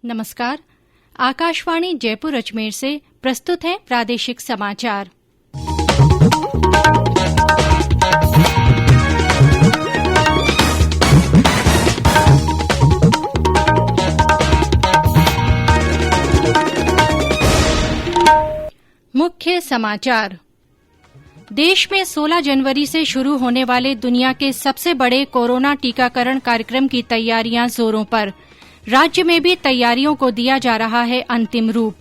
नमस्कार। आकाशवाणी जयपुर अजमेर से प्रस्तुत है प्रादेशिक समाचार। मुख्य समाचार। देश में 16 जनवरी से शुरू होने वाले दुनिया के सबसे बड़े कोरोना टीकाकरण कार्यक्रम की तैयारियां जोरों पर। राज्य में भी तैयारियों को दिया जा रहा है अंतिम रूप।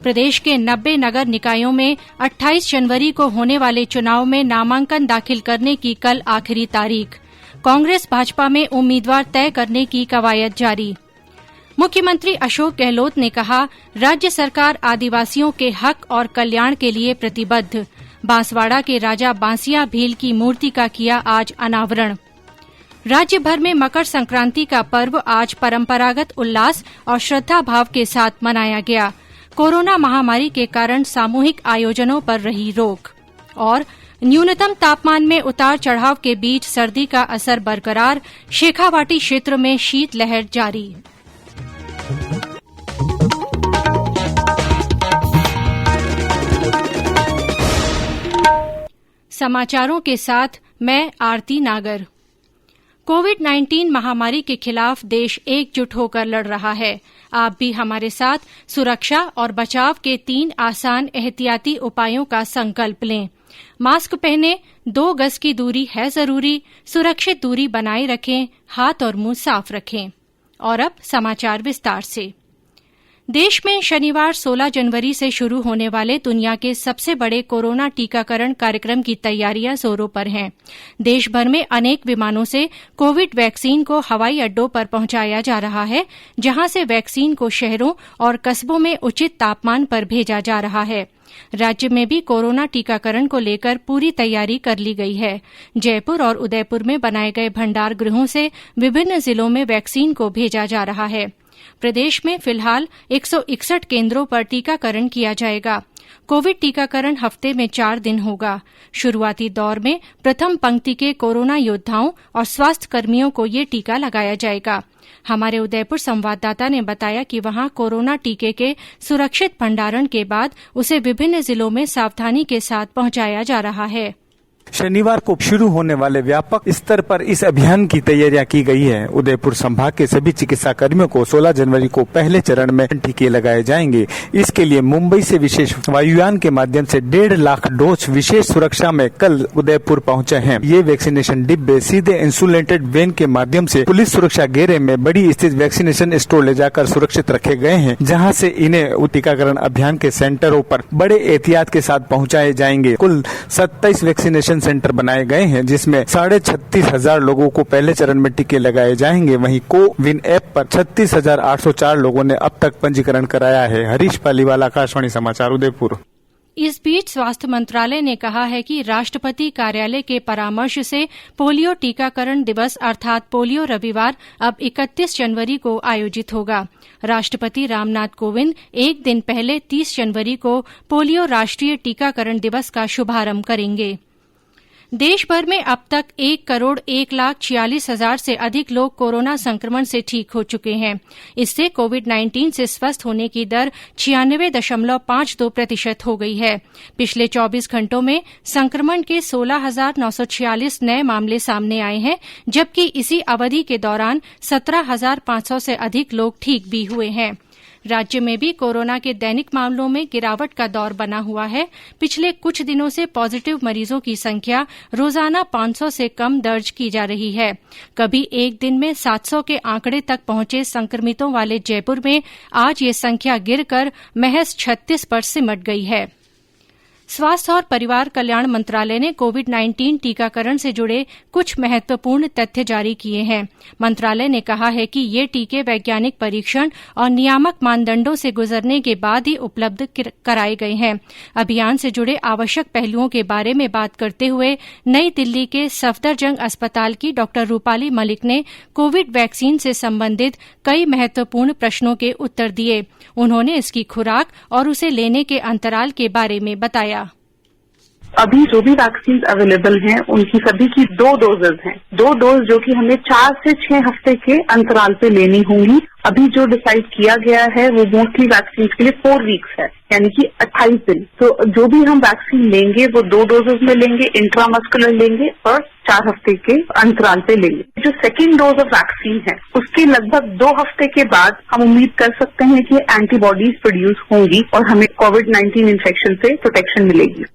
प्रदेश के 90 नगर निकायों में 28 जनवरी को होने वाले चुनाव में नामांकन दाखिल करने की कल आखिरी तारीख। कांग्रेस भाजपा में उम्मीदवार तय करने की कवायद जारी। मुख्यमंत्री अशोक गहलोत ने कहा, राज्य सरकार आदिवासियों के हक और कल्याण के लिए प्रतिबद्ध। बांसवाड़ा के राजा बांसिया भील की मूर्ति का किया आज अनावरण। राज्य भर में मकर संक्रांति का पर्व आज परंपरागत उल्लास और श्रद्धा भाव के साथ मनाया गया। कोरोना महामारी के कारण सामूहिक आयोजनों पर रही रोक। और न्यूनतम तापमान में उतार चढ़ाव के बीच सर्दी का असर बरकरार, शेखावाटी क्षेत्र में शीतलहर जारी। समाचारों के साथ मैं आरती नागर। कोविड-19 महामारी के खिलाफ देश एकजुट होकर लड़ रहा है। आप भी हमारे साथ सुरक्षा और बचाव के 3 आसान एहतियाती उपायों का संकल्प लें। मास्क पहनें, 2 गज की दूरी है जरूरी, सुरक्षित दूरी बनाए रखें, हाथ और मुंह साफ रखें। और अब समाचार विस्तार से। देश में शनिवार 16 जनवरी से शुरू होने वाले दुनिया के सबसे बड़े कोरोना टीकाकरण कार्यक्रम की तैयारियां जोरों पर हैं। देश भर में अनेक विमानों से कोविड वैक्सीन को हवाई अड्डों पर पहुंचाया जा रहा है, जहां से वैक्सीन को शहरों और कस्बों में उचित तापमान पर भेजा जा रहा है। राज्य में भी कोरोना टीकाकरण को लेकर पूरी तैयारी कर ली गई है। जयपुर और उदयपुर में बनाए गए भंडार गृहों से विभिन्न जिलों में वैक्सीन को भेजा जा रहा है। प्रदेश में फिलहाल 161 केंद्रों पर टीकाकरण किया जाएगा। कोविड टीकाकरण हफ्ते में 4 दिन होगा। शुरुआती दौर में प्रथम पंक्ति के कोरोना योद्धाओं और स्वास्थ्य कर्मियों को ये टीका लगाया जाएगा। हमारे उदयपुर संवाददाता ने बताया कि वहां कोरोना टीके के सुरक्षित भंडारण के बाद उसे विभिन्न जिलों में सावधानी के साथ पहुंचाया जा रहा है। शनिवार को शुरू होने वाले व्यापक स्तर पर इस अभियान की तैयारियां की गई है। उदयपुर संभाग के सभी चिकित्सा कर्मियों को 16 जनवरी को पहले चरण में टीके लगाए जाएंगे। इसके लिए मुंबई से विशेष वायुयान के माध्यम से 1.5 लाख डोज विशेष सुरक्षा में कल उदयपुर पहुंचे हैं। ये वैक्सीनेशन डिब्बे सीधे इंसुलेटेड वैन के माध्यम से पुलिस सुरक्षा घेरे में बड़ी स्थित वैक्सीनेशन स्टोर ले जाकर सुरक्षित रखे गए हैं, जहाँ से इन्हें टीकाकरण अभियान के सेंटरों पर बड़े एहतियात के साथ पहुँचाए जाएंगे। कुल 27 वैक्सीनेशन सेंटर बनाए गए हैं, जिसमें 36,500 लोगों को पहले चरण में टीके लगाए जाएंगे। वहीं कोविन ऐप पर 36,804 लोगों ने अब तक पंजीकरण कराया है। हरीश पालीवाल, आकाशवाणी समाचार, उदयपुर। इस बीच स्वास्थ्य मंत्रालय ने कहा है कि राष्ट्रपति कार्यालय के परामर्श से पोलियो टीकाकरण दिवस अर्थात पोलियो रविवार अब 31 जनवरी को आयोजित होगा। राष्ट्रपति रामनाथ कोविंद एक दिन पहले 30 जनवरी को पोलियो राष्ट्रीय टीकाकरण दिवस का शुभारंभ करेंगे। देश भर में अब तक 1,01,46,000 से अधिक लोग कोरोना संक्रमण से ठीक हो चुके हैं। इससे कोविड-19 से स्वस्थ होने की दर 96.52% हो गई है। पिछले 24 घंटों में संक्रमण के 16,946 नए मामले सामने आए हैं, जबकि इसी अवधि के दौरान 17,500 से अधिक लोग ठीक भी हुए हैं। राज्य में भी कोरोना के दैनिक मामलों में गिरावट का दौर बना हुआ है। पिछले कुछ दिनों से पॉजिटिव मरीजों की संख्या रोजाना 500 से कम दर्ज की जा रही है। कभी एक दिन में 700 के आंकड़े तक पहुंचे संक्रमितों वाले जयपुर में आज ये संख्या गिरकर महज 36 पर सिमट गई है। स्वास्थ्य और परिवार कल्याण मंत्रालय ने कोविड-19 टीकाकरण से जुड़े कुछ महत्वपूर्ण तथ्य जारी किए हैं। मंत्रालय ने कहा है कि ये टीके वैज्ञानिक परीक्षण और नियामक मानदंडों से गुजरने के बाद ही उपलब्ध कराए गए हैं। अभियान से जुड़े आवश्यक पहलुओं के बारे में बात करते हुए नई दिल्ली के सफदरजंग अस्पताल की डॉ रूपाली मलिक ने कोविड वैक्सीन से संबंधित कई महत्वपूर्ण प्रश्नों के उत्तर दिए। उन्होंने इसकी खुराक और उसे लेने के अंतराल के बारे में बताया। अभी जो भी वैक्सीन अवेलेबल हैं उनकी सभी की 2 डोजेज हैं। 2 डोज जो कि हमें 4 से 6 हफ्ते के अंतराल पे लेनी होंगी। अभी जो डिसाइड किया गया है वो मोस्टली वैक्सीन के लिए 4 वीक्स है, यानी कि 28 दिन। तो जो भी हम वैक्सीन लेंगे वो 2 डोजेज में लेंगे, इंट्रामस्कुलर लेंगे और 4 हफ्ते के अंतराल पे लेंगे। जो सेकेंड डोज ऑफ वैक्सीन है उसके लगभग 2 हफ्ते के बाद हम उम्मीद कर सकते हैं कि एंटीबॉडीज प्रोड्यूस होंगी और हमें कोविड-19 इन्फेक्शन से प्रोटेक्शन मिलेगी।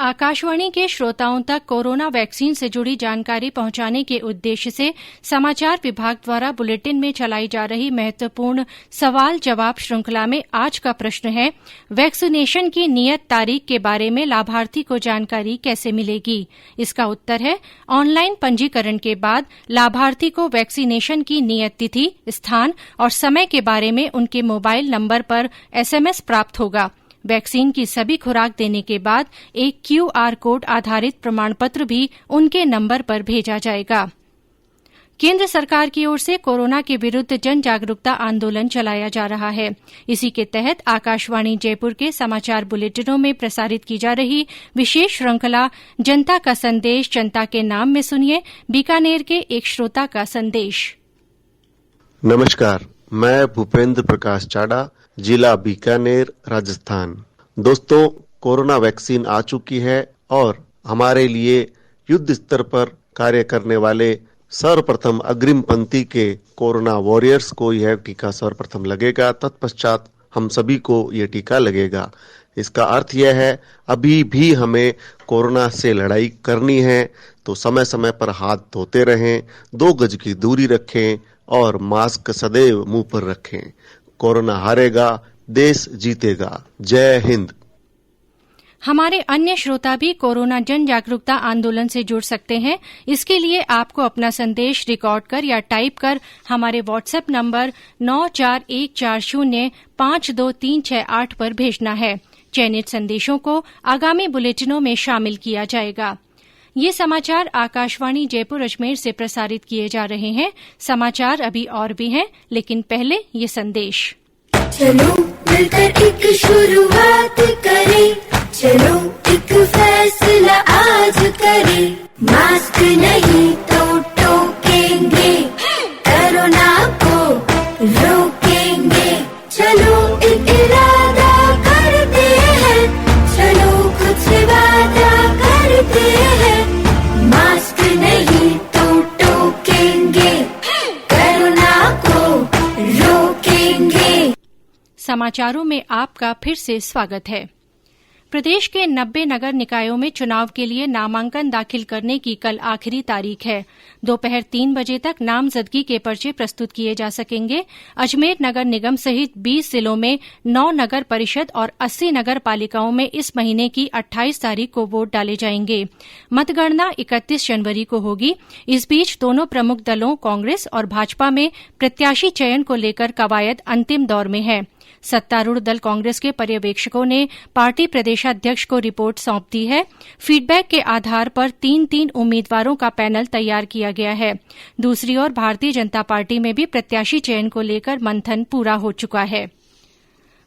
आकाशवाणी के श्रोताओं तक कोरोना वैक्सीन से जुड़ी जानकारी पहुंचाने के उद्देश्य से समाचार विभाग द्वारा बुलेटिन में चलाई जा रही महत्वपूर्ण सवाल जवाब श्रृंखला में आज का प्रश्न है, वैक्सीनेशन की नियत तारीख के बारे में लाभार्थी को जानकारी कैसे मिलेगी? इसका उत्तर है, ऑनलाइन पंजीकरण के बाद लाभार्थी को वैक्सीनेशन की नियत तिथि, स्थान और समय के बारे में उनके मोबाइल नंबर पर SMS प्राप्त होगा। वैक्सीन की सभी खुराक देने के बाद एक QR कोड आधारित प्रमाण पत्र भी उनके नंबर पर भेजा जाएगा। केंद्र सरकार की ओर से कोरोना के विरुद्ध जन जागरूकता आंदोलन चलाया जा रहा है। इसी के तहत आकाशवाणी जयपुर के समाचार बुलेटिनों में प्रसारित की जा रही विशेष श्रृंखला जनता का संदेश जनता के नाम में सुनिए बीकानेर के एक श्रोता का संदेश। नमस्कार, मैं भूपेंद्र प्रकाश चाड़ा, जिला बीकानेर, राजस्थान। दोस्तों, कोरोना वैक्सीन आ चुकी है और हमारे लिए युद्ध स्तर पर कार्य करने वाले सर्वप्रथम अग्रिम पंक्ति के कोरोना वॉरियर्स को यह टीका सर्वप्रथम लगेगा। तत्पश्चात हम सभी को यह टीका लगेगा। इसका अर्थ यह है, अभी भी हमें कोरोना से लड़ाई करनी है तो समय समय पर हाथ धोते रहें, 2 गज की दूरी रखें और मास्क सदैव मुंह पर रखें। कोरोना हारेगा, देश जीतेगा। जय हिंद। हमारे अन्य श्रोता भी कोरोना जन जागरूकता आंदोलन से जुड़ सकते हैं। इसके लिए आपको अपना संदेश रिकॉर्ड कर या टाइप कर हमारे व्हाट्सएप नंबर 9414052368 पर भेजना है। चयनित संदेशों को आगामी बुलेटिनों में शामिल किया जाएगा। ये समाचार आकाशवाणी जयपुर अजमेर से प्रसारित किए जा रहे हैं। समाचार अभी और भी हैं, लेकिन पहले ये संदेश। चलो मिलकर एक शुरुआत करें, चलो एक फैसला आज करें, मास्क नहीं तो टोकेंगे, कोरोना को रोकेंगे। चलो एक इरादा करते हैं, चलो कुछ वादा करते हैं, मास्क नहीं तो टोकेंगे, कोरोना को रोकेंगे। समाचारों में आपका फिर से स्वागत है। प्रदेश के 90 नगर निकायों में चुनाव के लिए नामांकन दाखिल करने की कल आखिरी तारीख है। दोपहर 3 बजे तक नामजदगी के पर्चे प्रस्तुत किए जा सकेंगे। अजमेर नगर निगम सहित 20 जिलों में 9 नगर परिषद और 80 नगर पालिकाओं में इस महीने की 28 तारीख को वोट डाले जाएंगे। मतगणना 31 जनवरी को होगी। इस बीच दोनों प्रमुख दलों कांग्रेस और भाजपा में प्रत्याशी चयन को लेकर कवायद अंतिम दौर में है। सत्तारूढ़ दल कांग्रेस के पर्यवेक्षकों ने पार्टी प्रदेशाध्यक्ष को रिपोर्ट सौंप दी है। फीडबैक के आधार पर 3-3 उम्मीदवारों का पैनल तैयार किया गया है। दूसरी ओर भारतीय जनता पार्टी में भी प्रत्याशी चयन को लेकर मंथन पूरा हो चुका है।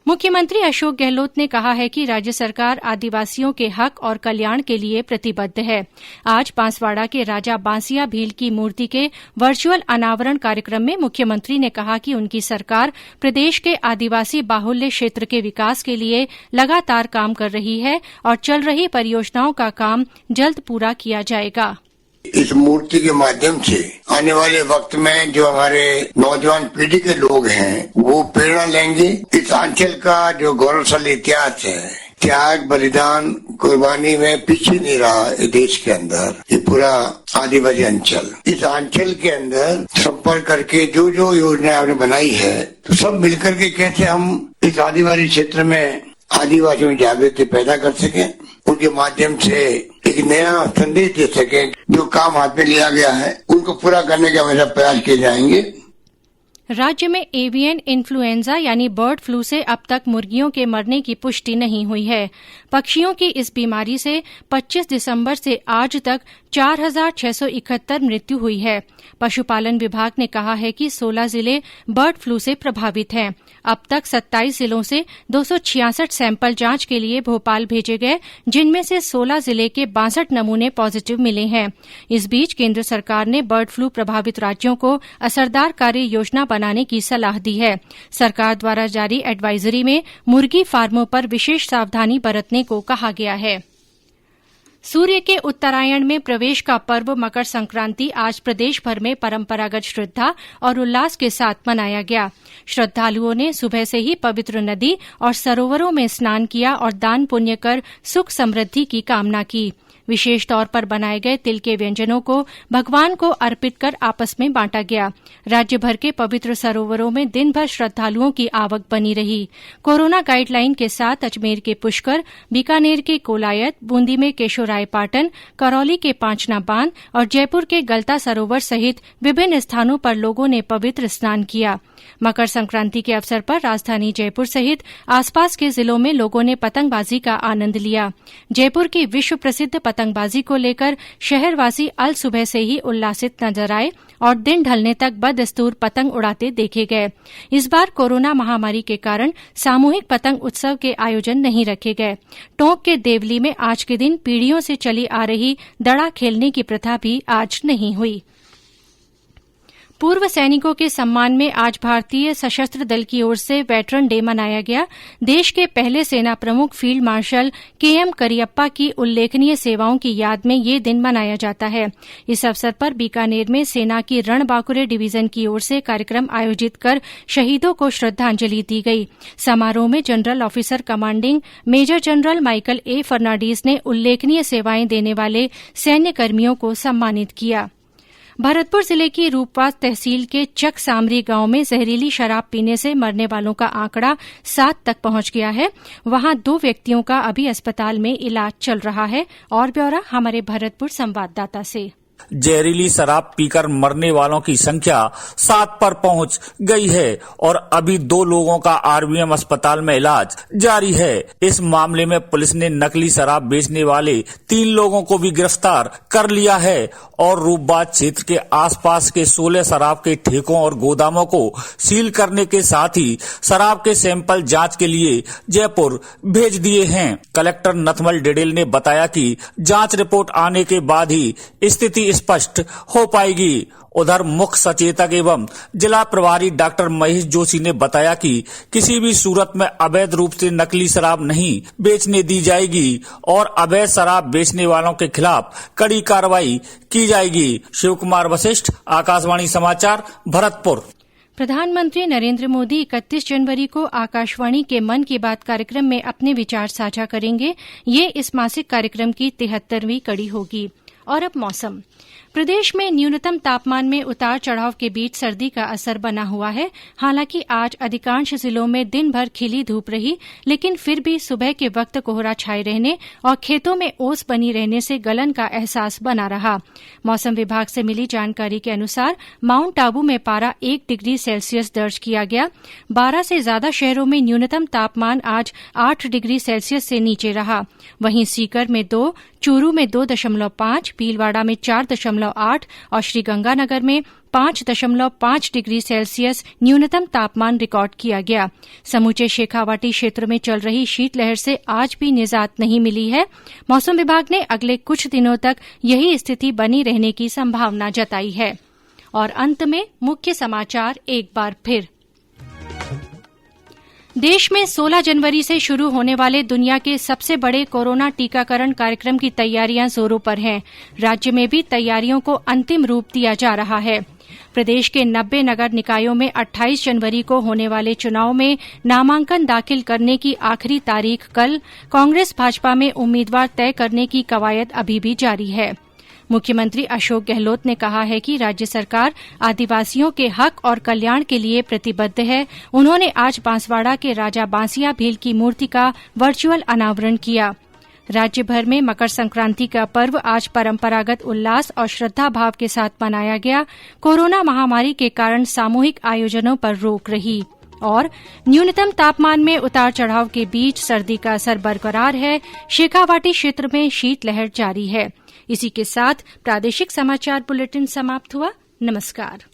मुख्यमंत्री अशोक गहलोत ने कहा है कि राज्य सरकार आदिवासियों के हक और कल्याण के लिए प्रतिबद्ध है। आज बांसवाड़ा के राजा बांसिया भील की मूर्ति के वर्चुअल अनावरण कार्यक्रम में मुख्यमंत्री ने कहा कि उनकी सरकार प्रदेश के आदिवासी बाहुल्य क्षेत्र के विकास के लिए लगातार काम कर रही है और चल रही परियोजनाओं का काम जल्द पूरा किया जाएगा। इस मूर्ति के माध्यम से आने वाले वक्त में जो हमारे नौजवान पीढ़ी के लोग हैं वो प्रेरणा लेंगे। इस अंचल का जो गौरवशाली इतिहास है, त्याग बलिदान कुर्बानी में पीछे नहीं रहा इस देश के अंदर। ये पूरा आदिवासी अंचल, इस अंचल के अंदर संपर्क करके जो जो योजनाएं आपने बनाई है, तो सब मिलकर के कैसे हम इस आदिवासी क्षेत्र में आदिवासियों में जागृति पैदा कर सके, उनके माध्यम से एक नया संदेश दे सके। जो काम हाथ में लिया गया है उनको पूरा करने के हमेशा प्रयास किए जाएंगे। राज्य में एवियन इन्फ्लुएंजा यानी बर्ड फ्लू से अब तक मुर्गियों के मरने की पुष्टि नहीं हुई है। पक्षियों की इस बीमारी से 25 दिसंबर से आज तक 4,671 मृत्यु हुई है। पशुपालन विभाग ने कहा है कि 16 जिले बर्ड फ्लू से प्रभावित हैं। अब तक 27 जिलों से 266 सैंपल जांच के लिए भोपाल भेजे गए, जिनमें से 16 जिले के 62 नमूने पॉजिटिव मिले हैं। इस बीच केंद्र सरकार ने बर्ड फ्लू प्रभावित राज्यों को असरदार कार्य योजना बनाने की सलाह दी है। सरकार द्वारा जारी एडवाइजरी में मुर्गी फार्मों पर विशेष सावधानी बरतने को कहा गया है। सूर्य के उत्तरायण में प्रवेश का पर्व मकर संक्रांति आज प्रदेश भर में परंपरागत श्रद्धा और उल्लास के साथ मनाया गया। श्रद्धालुओं ने सुबह से ही पवित्र नदी और सरोवरों में स्नान किया और दान पुण्य कर सुख समृद्धि की कामना की। विशेष तौर पर बनाए गए तिल के व्यंजनों को भगवान को अर्पित कर आपस में बांटा गया। राज्य भर के पवित्र सरोवरों में दिन भर श्रद्धालुओं की आवक बनी रही। कोरोना गाइडलाइन के साथ अजमेर के पुष्कर, बीकानेर के कोलायत, बूंदी में केशोरायपाटन, करौली के पांचना बांध और जयपुर के गलता सरोवर सहित विभिन्न स्थानों पर लोगों ने पवित्र स्नान किया। मकर संक्रांति के अवसर पर राजधानी जयपुर सहित आसपास के जिलों में लोगों ने पतंगबाजी का आनंद लिया। जयपुर की विश्व प्रसिद्ध पतंगबाजी को लेकर शहरवासी अल सुबह से ही उल्लासित नजर आए और दिन ढलने तक बदस्तूर पतंग उड़ाते देखे गए। इस बार कोरोना महामारी के कारण सामूहिक पतंग उत्सव के आयोजन नहीं रखे गए। टोंक के देवली में आज के दिन पीढ़ियों से चली आ रही दड़ा खेलने की प्रथा भी आज नहीं हुई। पूर्व सैनिकों के सम्मान में आज भारतीय सशस्त्र दल की ओर से वेटरन डे मनाया गया। देश के पहले सेना प्रमुख फील्ड मार्शल केएम करियप्पा की उल्लेखनीय सेवाओं की याद में ये दिन मनाया जाता है। इस अवसर पर बीकानेर में सेना की रणबांकुरे डिवीजन की ओर से कार्यक्रम आयोजित कर शहीदों को श्रद्धांजलि दी गई। समारोह में general officer commanding major general Michael A Fernandes ने उल्लेखनीय सेवाएं देने वाले सैन्य कर्मियों को सम्मानित किया। भरतपुर जिले की रूपवास तहसील के चक सामरी गांव में जहरीली शराब पीने से मरने वालों का आंकड़ा 7 तक पहुंच गया है। वहां 2 व्यक्तियों का अभी अस्पताल में इलाज चल रहा है। और ब्यौरा हमारे भरतपुर संवाददाता से। जहरीली शराब पीकर मरने वालों की संख्या 7 पर पहुंच गई है और अभी 2 लोगों का आरबीएम अस्पताल में इलाज जारी है। इस मामले में पुलिस ने नकली शराब बेचने वाले 3 लोगों को भी गिरफ्तार कर लिया है और रूपबाज क्षेत्र के आसपास के 16 शराब के ठेकों और गोदामों को सील करने के साथ ही शराब के सैंपल जांच के लिए जयपुर भेज दिए हैं। कलेक्टर नथमल डिडेल ने बताया कि जांच रिपोर्ट आने के बाद ही स्थिति स्पष्ट हो पाएगी। उधर मुख्य सचेतक एवं जिला प्रभारी डॉक्टर महेश जोशी ने बताया कि किसी भी सूरत में अवैध रूप से नकली शराब नहीं बेचने दी जाएगी और अवैध शराब बेचने वालों के खिलाफ कड़ी कार्रवाई की जाएगी। शिव कुमार वशिष्ठ, आकाशवाणी समाचार, भरतपुर। प्रधानमंत्री नरेंद्र मोदी 31 जनवरी को आकाशवाणी के मन की बात कार्यक्रम में अपने विचार साझा करेंगे। ये इस मासिक कार्यक्रम की 73वीं कड़ी होगी। और अब मौसम। प्रदेश में न्यूनतम तापमान में उतार चढ़ाव के बीच सर्दी का असर बना हुआ है। हालांकि आज अधिकांश जिलों में दिन भर खिली धूप रही, लेकिन फिर भी सुबह के वक्त कोहरा छाये रहने और खेतों में ओस बनी रहने से गलन का एहसास बना रहा। मौसम विभाग से मिली जानकारी के अनुसार माउंट आबू में पारा 1 डिग्री सेल्सियस दर्ज किया गया। 12 से ज्यादा शहरों में न्यूनतम तापमान आज 8 डिग्री सेल्सियस से नीचे रहा। वहीं सीकर में 2, चूरू में 2.5, भीलवाड़ा में 4.8 और श्रीगंगानगर में 5.5 डिग्री सेल्सियस न्यूनतम तापमान रिकॉर्ड किया गया। समूचे शेखावाटी क्षेत्र में चल रही शीतलहर से आज भी निजात नहीं मिली है। मौसम विभाग ने अगले कुछ दिनों तक यही स्थिति बनी रहने की संभावना जताई है। और अंत में मुख्य समाचार एक बार फिर। देश में 16 जनवरी से शुरू होने वाले दुनिया के सबसे बड़े कोरोना टीकाकरण कार्यक्रम की तैयारियां जोरों पर हैं। राज्य में भी तैयारियों को अंतिम रूप दिया जा रहा है। प्रदेश के 90 नगर निकायों में 28 जनवरी को होने वाले चुनाव में नामांकन दाखिल करने की आखिरी तारीख कल। कांग्रेस भाजपा में उम्मीदवार तय करने की कवायद अभी भी जारी है। मुख्यमंत्री अशोक गहलोत ने कहा है कि राज्य सरकार आदिवासियों के हक और कल्याण के लिए प्रतिबद्ध है। उन्होंने आज बांसवाड़ा के राजा बांसिया भील की मूर्ति का वर्चुअल अनावरण किया। राज्य भर में मकर संक्रांति का पर्व आज परंपरागत उल्लास और श्रद्धा भाव के साथ मनाया गया। कोरोना महामारी के कारण सामूहिक आयोजनों पर रोक रही। और न्यूनतम तापमान में उतार चढ़ाव के बीच सर्दी का असर बरकरार है। शेखावाटी क्षेत्र में शीतलहर जारी है। इसी के साथ प्रादेशिक समाचार बुलेटिन समाप्त हुआ। नमस्कार।